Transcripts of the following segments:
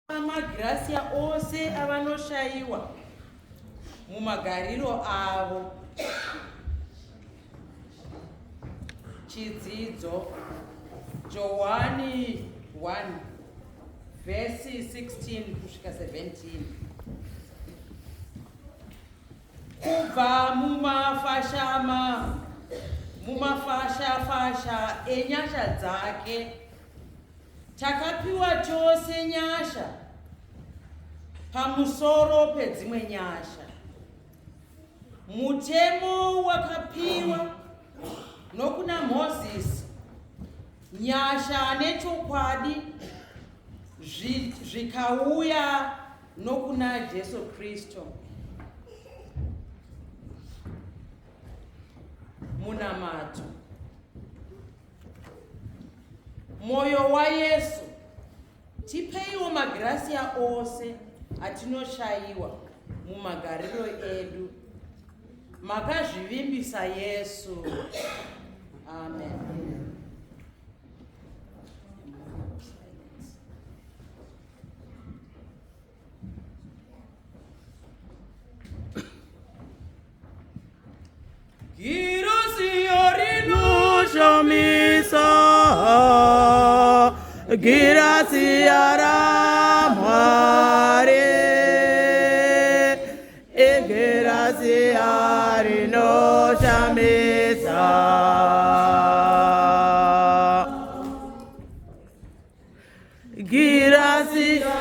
Amagracia ose avanoshayiwa mumagariro avo. Zvitsidzo Johani 1 verse 16 kusvika 17. Kubva mumafasha enyasha dzake takapiwa chose nyasha pamusoro pedzimwe nyasha. Mutemo wakapiwa nokuna Mozisi, nyasha nechokwadi zvikauya nokuna Jesu Kristu. Munamato. Moyo wa Yesu, tipeiwo magracia ose atinoshayiwa mumagariro edu. Makazvivimbisa Yesu. Amen. Gracia ramare e gracia rino shamisa gracia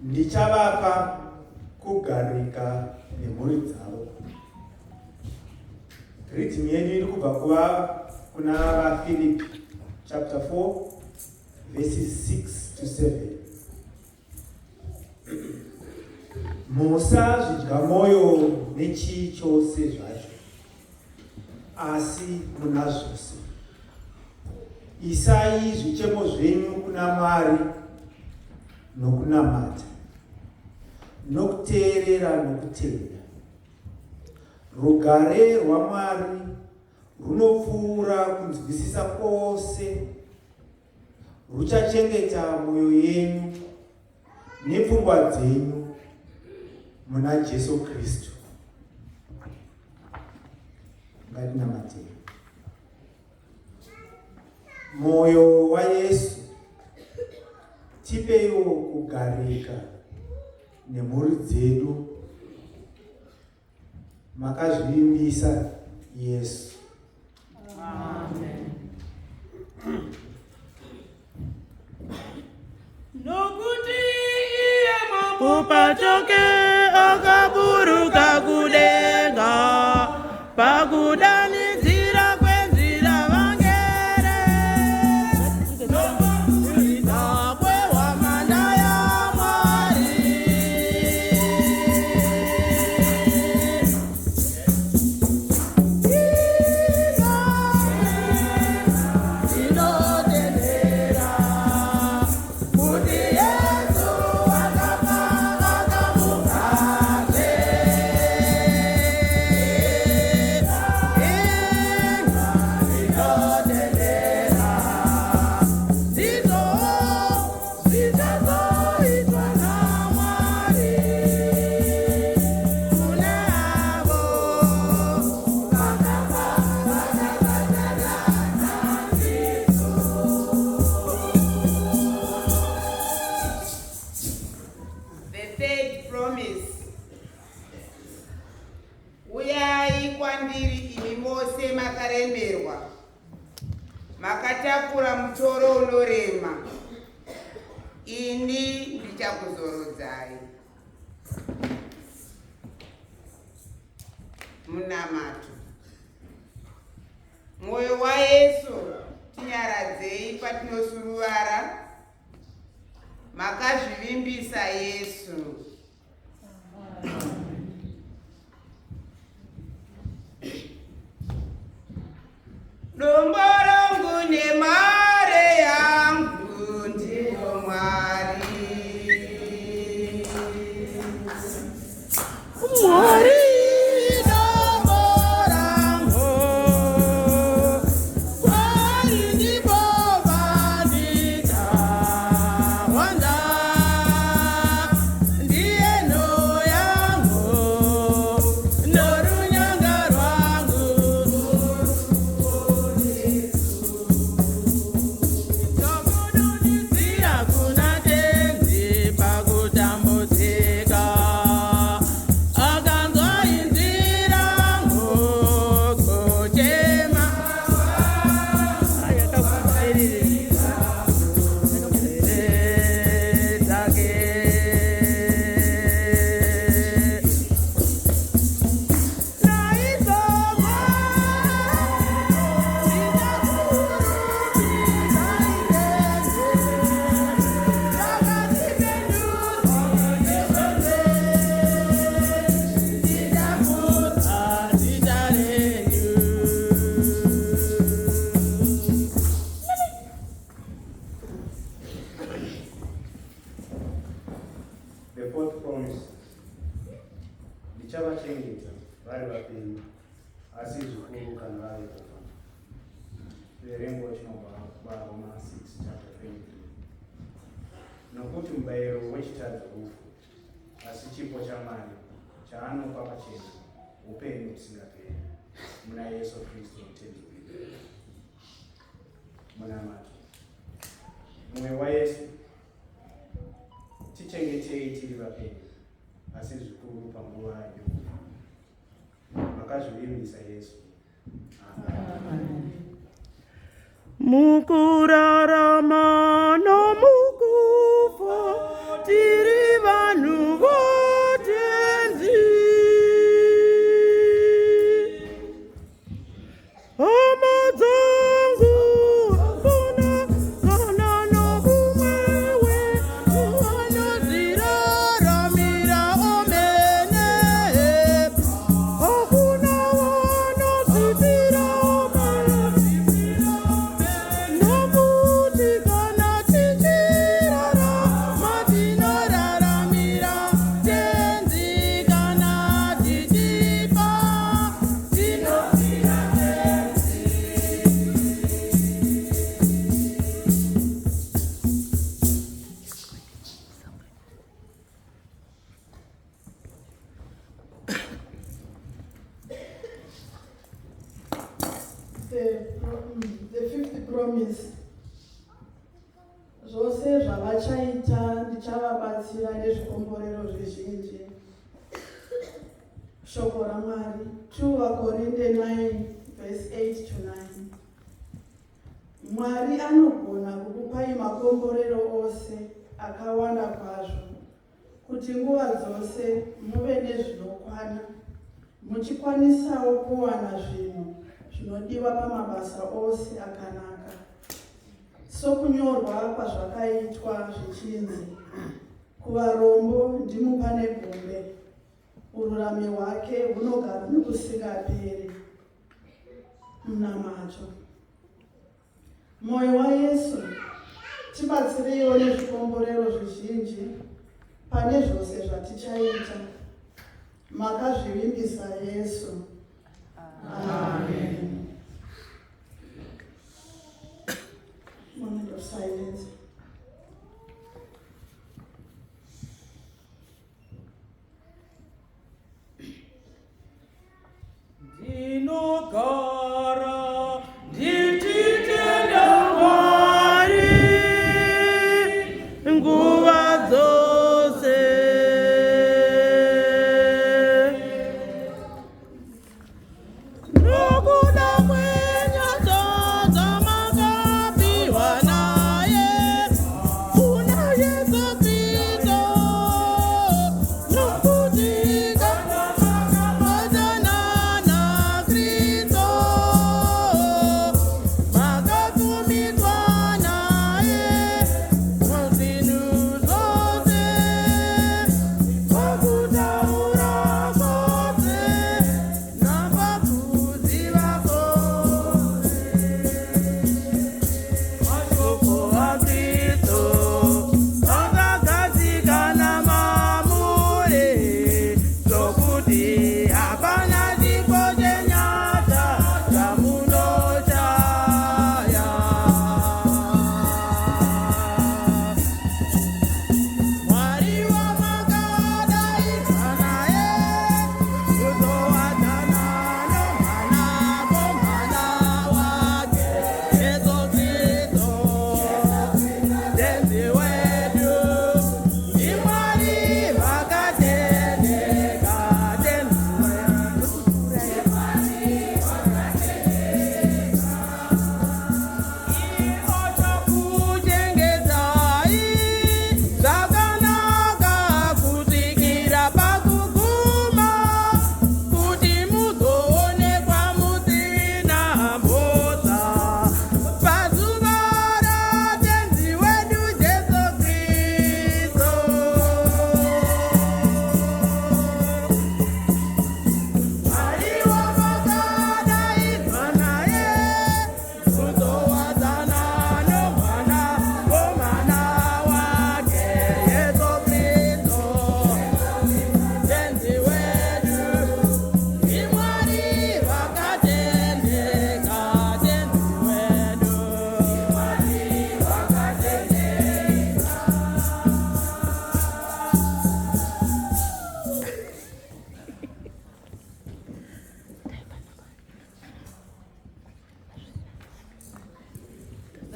ndichavapa kugarika nemhuri dzavo. Greeting yedu iri kubva kuna vaFilipi chapter 4 verses 6 to 7. Musazvidya mwoyo nechii chose zvacho, asi muna zvose isai zvichemo zvenyu kuna Mwari nokunamata, nokuteerera nokutenda. Rugare rwaMwari runopfuura kunzwisisa kwose ruchachengeta mwoyo yenyu nepfungwa dzenyu muna Jesu Kristu. Ngatinamatei. Mwoyo waYesu, tipeiwo kugarika nemhuri dzedu. Makazvivimbisa Yesu. Amen. Nokuti iye upachoke akaburuka kudenga pakudanidzira kwenzira vangere nokuita kwehwamanda yaMwari. Inotendera kuti Yesu akamuka kwandiri imi mose makaremberwa, makatakura mutoro unorema, ini ndichakuzorodzai. Munamato. Mwoyo waYesu tinyaradzei patinosuruvara, makazvivimbisa Yesu. Dombo rangu nemare yangu ndiyo Mwari. Mwari. The fourth promise. Ndichavachengeta vari vapenyu asi zvikuru kana vari kufa. Chiverengo chinobva kuvaRoma 6:23. Nokuti mubayiro wechitadza rufu, asi chipo chaMwari chaanopa pachena upenyu husingaperi muna Yesu Kristu mutendi wedu. Munamato. Mwoyo waYesu tichengetei tiri vapenyu, asi zvikuru panguva yokufa. Makazvivimbisa Yesu. Amen. Mukurarama nomukufa tiri vanhu votenzi. Hama dzangu hakuna kana nokumwewe vanozviraramira omene. Hakuna vanozvipira omene. Nokuti kana tichirarama tinoraramira tenzi, kana tichifa tinofira tenzi. The fifth promise. Zvose zvavachaita ndichavabatsira nezvikomborero zvizhinji. Shoko raMwari 2 Korinde 9:8-9. Mwari anogona kukupai makomborero ose akawanda kwazvo, kuti nguva dzose muve nezvinokwana, muchikwanisawo kuwana zvinhu zvinodiwa pamabasa ose akanaka. Sokunyorwa kwazvakaitwa zvichinzi, kuvarombo ndimupane gombe, ururami hwake hunogara nokusingaperi. Munamato. Mwoyo waYesu tibatsireiwo nezvikomborero zvizhinji pane zvose zvatichaita. Makazvivimbisa Yesu. Amen. Moment of silence. Ndinogara ndichitenda Mwari nguva dzose.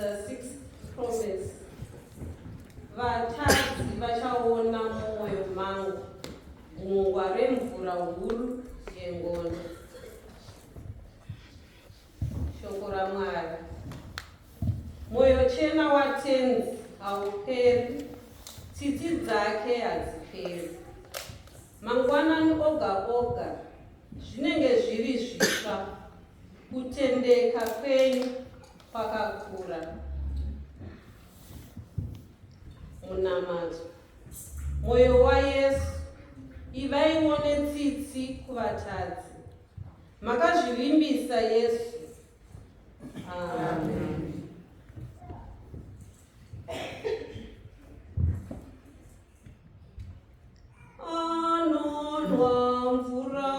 The sixth promise. Vatadzi vachaona mwoyo mangu, gungwa remvura huru yengondo. Shoko raMwari. Mwoyo chena watenzi hauperi, tsitsi dzake hadziperi. Mangwanani oga oga zvinenge zviri zvitsva, kutendeka kwenyu kwakakura. Munamato. Mwoyo waYesu, ivaiwo netsitsi kuvatadzi. Makazvivimbisa Yesu. Amen. Anonwa mvura,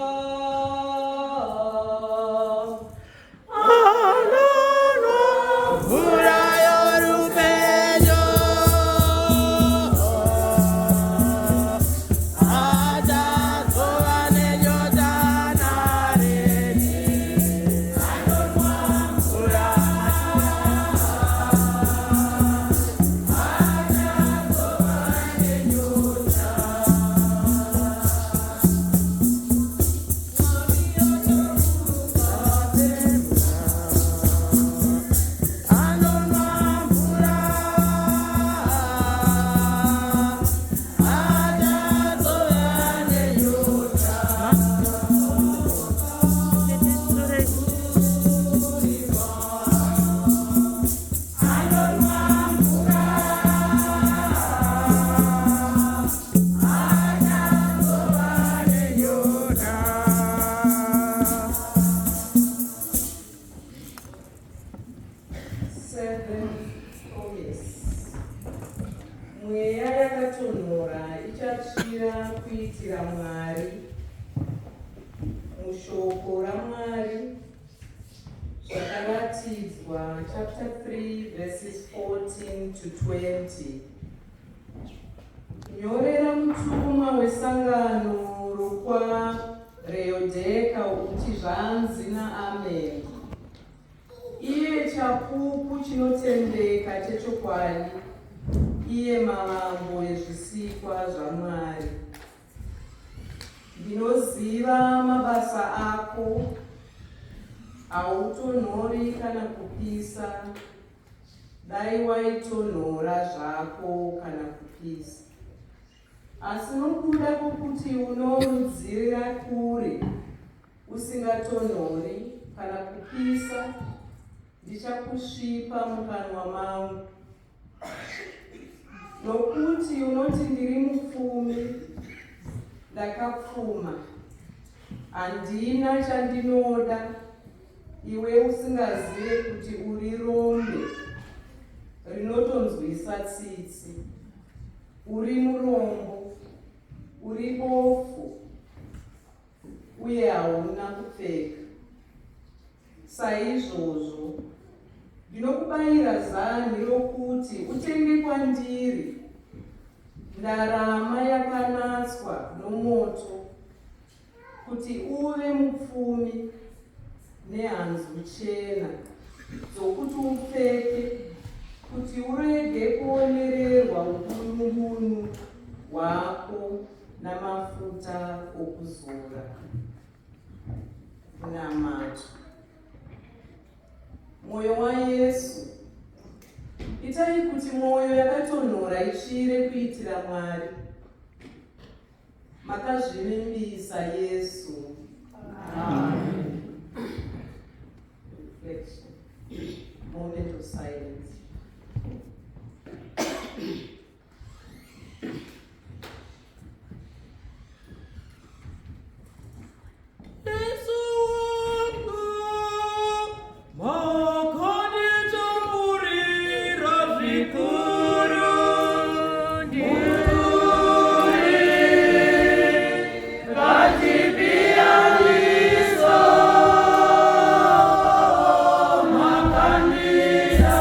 mweya yakatonhora ichatsvira kuitira Mwari. Mushoko raMwari zvakaratidzwa chapter 3 verses 14 to 20. Nyorera mutumwa wesangano rokwaReodheka uti zvanzi naAmen. Iye chapupu chinotendeka chechokwadi, iye mavambo ezvisikwa zvaMwari. Ndinoziva mabasa ako, hautonhori kana kupisa, dai waitonhora zvako kana kupisa. Asi nokuda kwokuti unorudzirira kure, usingatonhori kana kupisa, ndichakusvipa mukanwa mangu. Nokuti unoti ndiri mupfumi, ndakapfuma, handina chandinoda, iwe usingazive kuti uri rombe rinotonzwisa tsitsi, uri murombo, uri bofu, uye hauna kupfeka. Saizvozvo ndinokubayira zani rokuti utenge kwandiri ndarama yakanatswa nomoto, kuti uve mupfumi nehanzu chena dzokuti upfeke, kuti urege kuonererwa ukununu hwako namafuta okuzora. Namato. Mwoyo waYesu, itai kuti mwoyo yakatonhora itsvire kuitira Mwari. Makazvivimbisa Yesu. Amen. Reflection. Moment of silence. Makanisa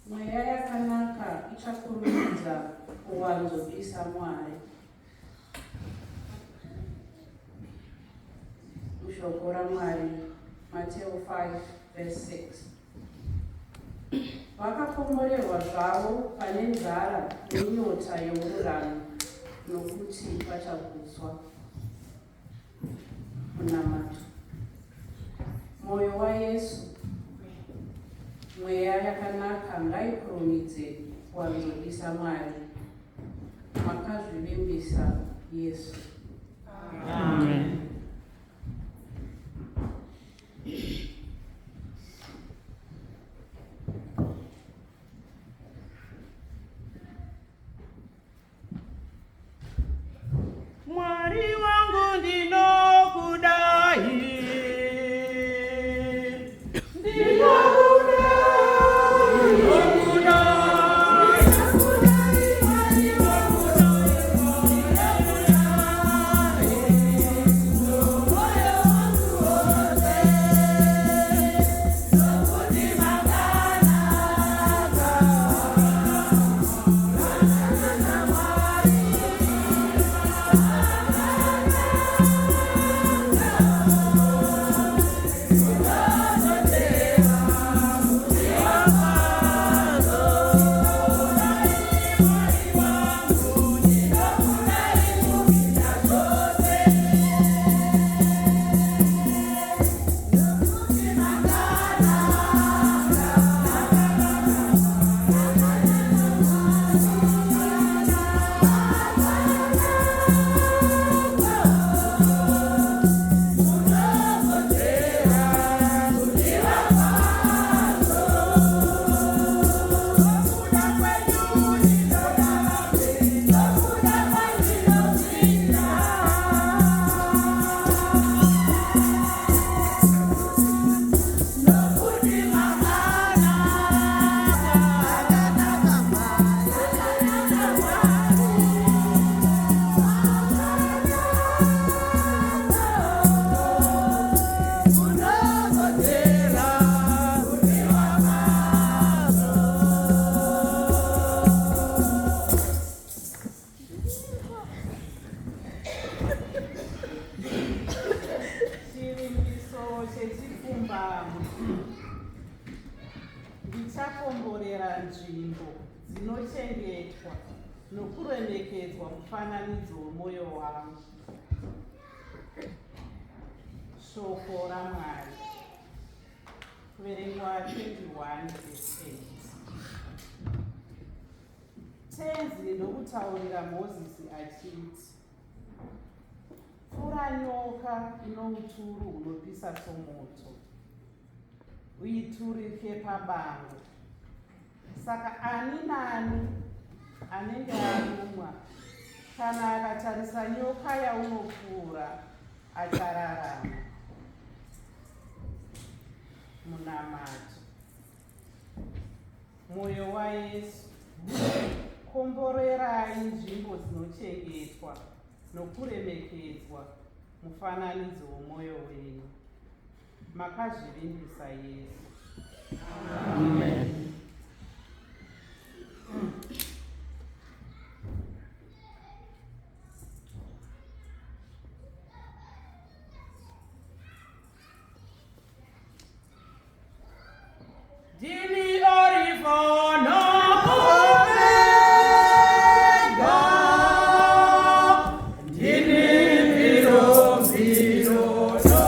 mweya yakanaka ichakurumidza kuwanzopisa Mwari. Mushoko raMwari, Mateo 5:6. Vakakomborerwa zvavo pane nzara nenyota yoururami, nokuti vachagutswa. Munamato. Mwoyo waYesu, mweya yakanaka ngaikurumidze kuwanzopisa Mwari. Makazvivimbisa Yesu. Amen. Mwari wangu ndinokudai, ndinokudai. Ndichakomborera nzvimbo dzinochengetwa nokuremekedzwa mufananidzo womwoyo wangu. Shoko raMwari. Kuverengwa 21:8. Tenzi ndokutaurira Mozisi achiti, fura nyoka ino uturu hunopisa somoto, uiturike pabango. Saka ani nani anenge arumwa kana akatarisa nyoka yaunopfuura achararama. Munamato. Mwoyo waYesu, komborerai nzvimbo dzinochengetwa nokuremekedzwa mufananidzo womwoyo wenyu. Makazvivimbisa Yesu. Amen. Dini orifano Omega, dini viro viro no.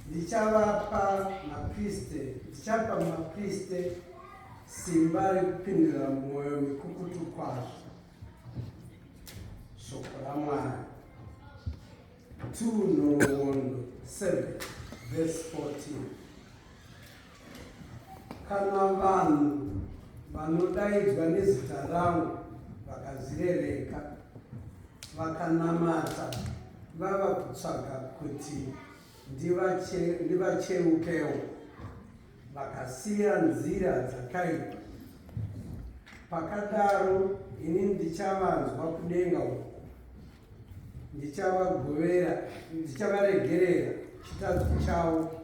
Ndichapa mapriste simba rekupindura mwoyo mikukutu kwazvo shoko raMwari. 2 Nhongondo 7 verse 14. Kana vanhu vanodaidzwa nezita rangu vakazvirereka vakanamata vava kutsvaga kuti ndivacheukewo vakasiya nzira dzakaipa, pakadaro ini ndichavanzwa kudenga uko, ndichavaregerera chitadzi chavo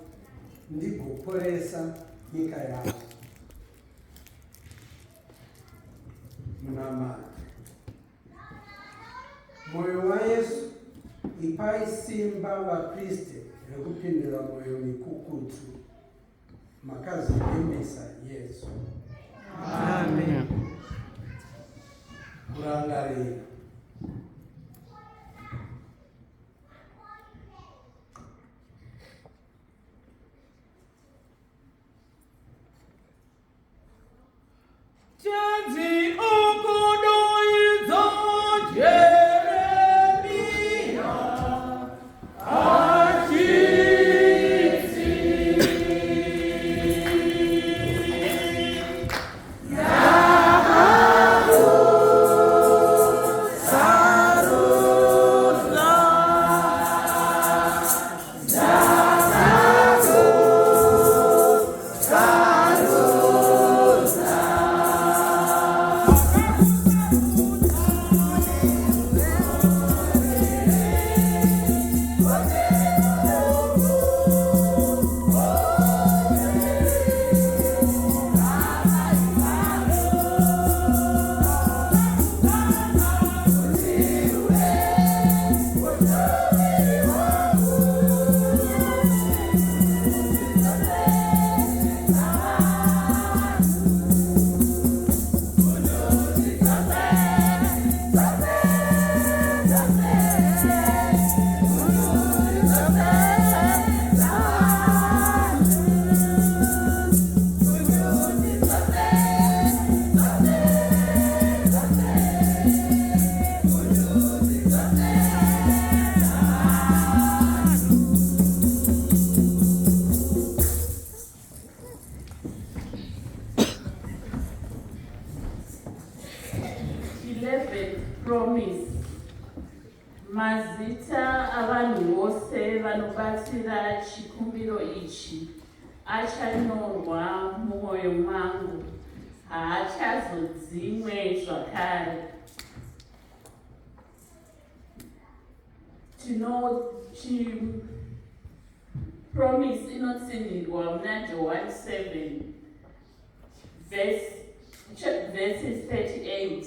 ndigoporesa nyika yavo. Munamata. Mwoyo waYesu, ipai simba vapriste rekupindura mwoyo mikukutu. Makazivimbisa Yesu. Amen. Kurangarira. Chanzi okudoizo Jeremia achitsi promise. Mazita avanhu vose vanobatsira chikumbiro ichi achanyorwa mumwoyo mangu, haachazodzimwe zvakare. Promise inotsindirwa muna John 7 verses 38.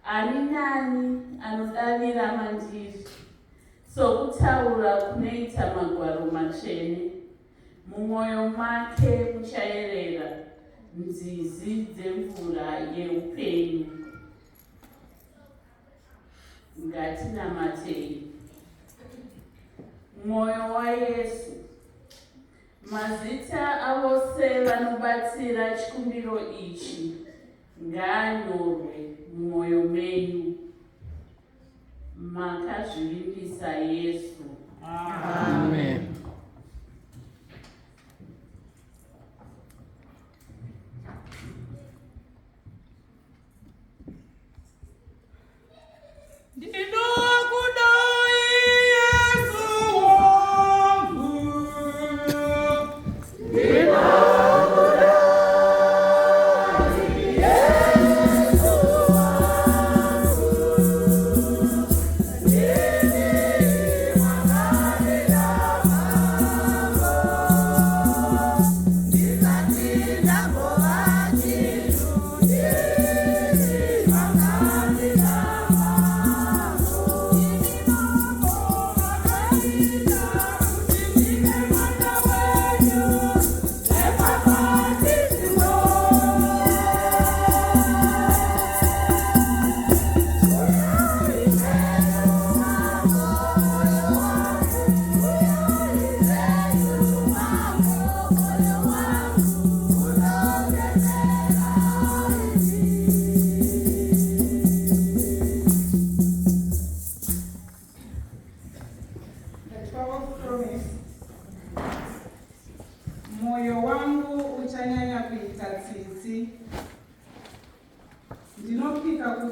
Ani nani anodavira mandiri, sokutaura kunoita magwaro matsvene, mumwoyo make muchayerera nzizi dzemvura yeupenyu. Ngatinamatei. Mwoyo waYesu, mazita avose vanobatsira chikumbiro ichi ngaanyorwe mumwoyo menyu. Makazvivimbisa Yesu. Amen.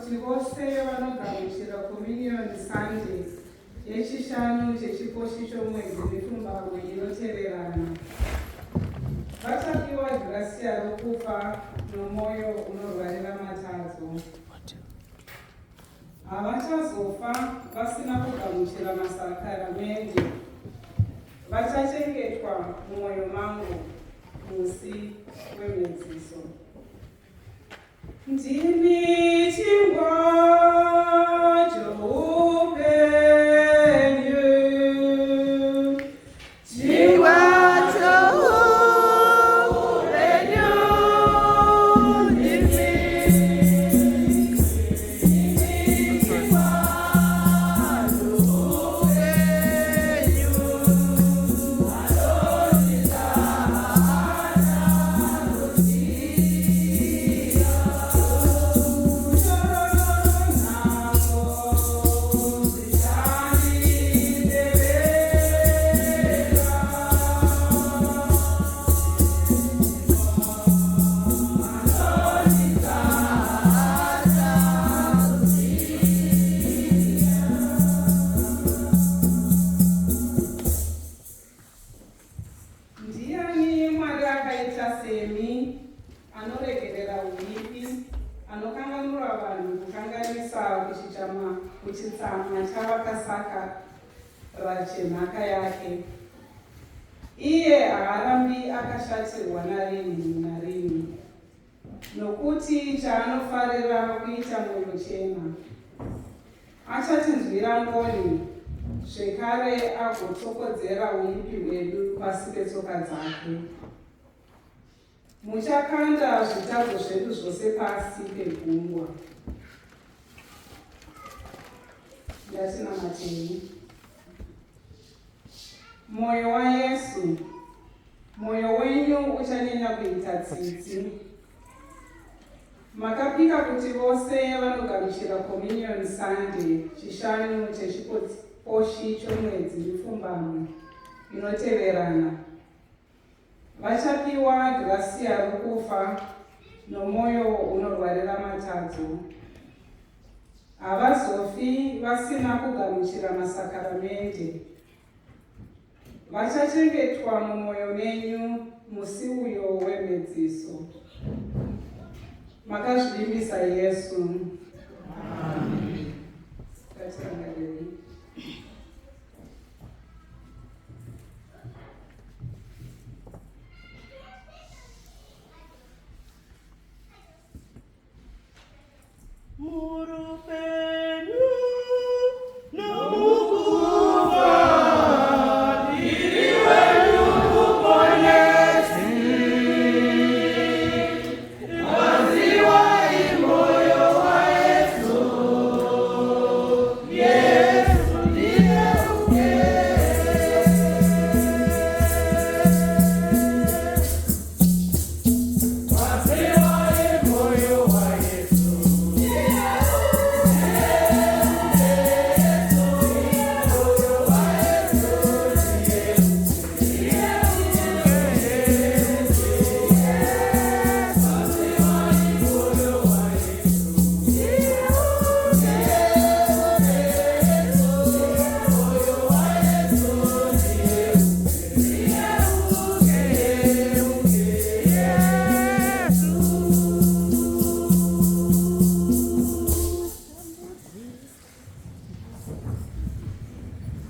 kuti vose vanogamuchira communion Sunday yechishanu chechiposhi chomwedzi nepfumbamwe inoteverana vachapiwa gracia rokufa nomwoyo unorwarira matadzo. Havachazofa vasina kugamuchira masakaramende, vachachengetwa mumwoyo mangu musi wemhedziso. Ndini chingwa choupenyu, chingwa choupenyu, ndini chingwa choupenyu, ndiani Mwari akaita semi, anoregerera uipi, anokanganura vanhu kukanganisa kuchitsama chavakasaka rachenhaka yake. Iye haarambi akashatirwa narini narini, nokuti chaanofarira kuita mwoyo chena. Achatinzwira ngoni, zvekare agotsokodzera uipi hwedu pasi petsoka dzake. Muchakanda zvitadzo zvedu zvose pasi pegungwa. Ngatinamatei. Mwoyo waYesu, mwoyo wenyu uchanyanya kuita tsitsi. Makapika kuti vose vanogamuchira communion Sunday chishanu chechiposhi chomwedzi nepfumbamwe inoteverana vachapiwa gracia rokufa nomwoyo unorwarira matadzo. Havazofi vasina kugamuchira masakaramende, vachachengetwa mumwoyo menyu musi uyo wemhedziso. Makazvivimbisa Yesu.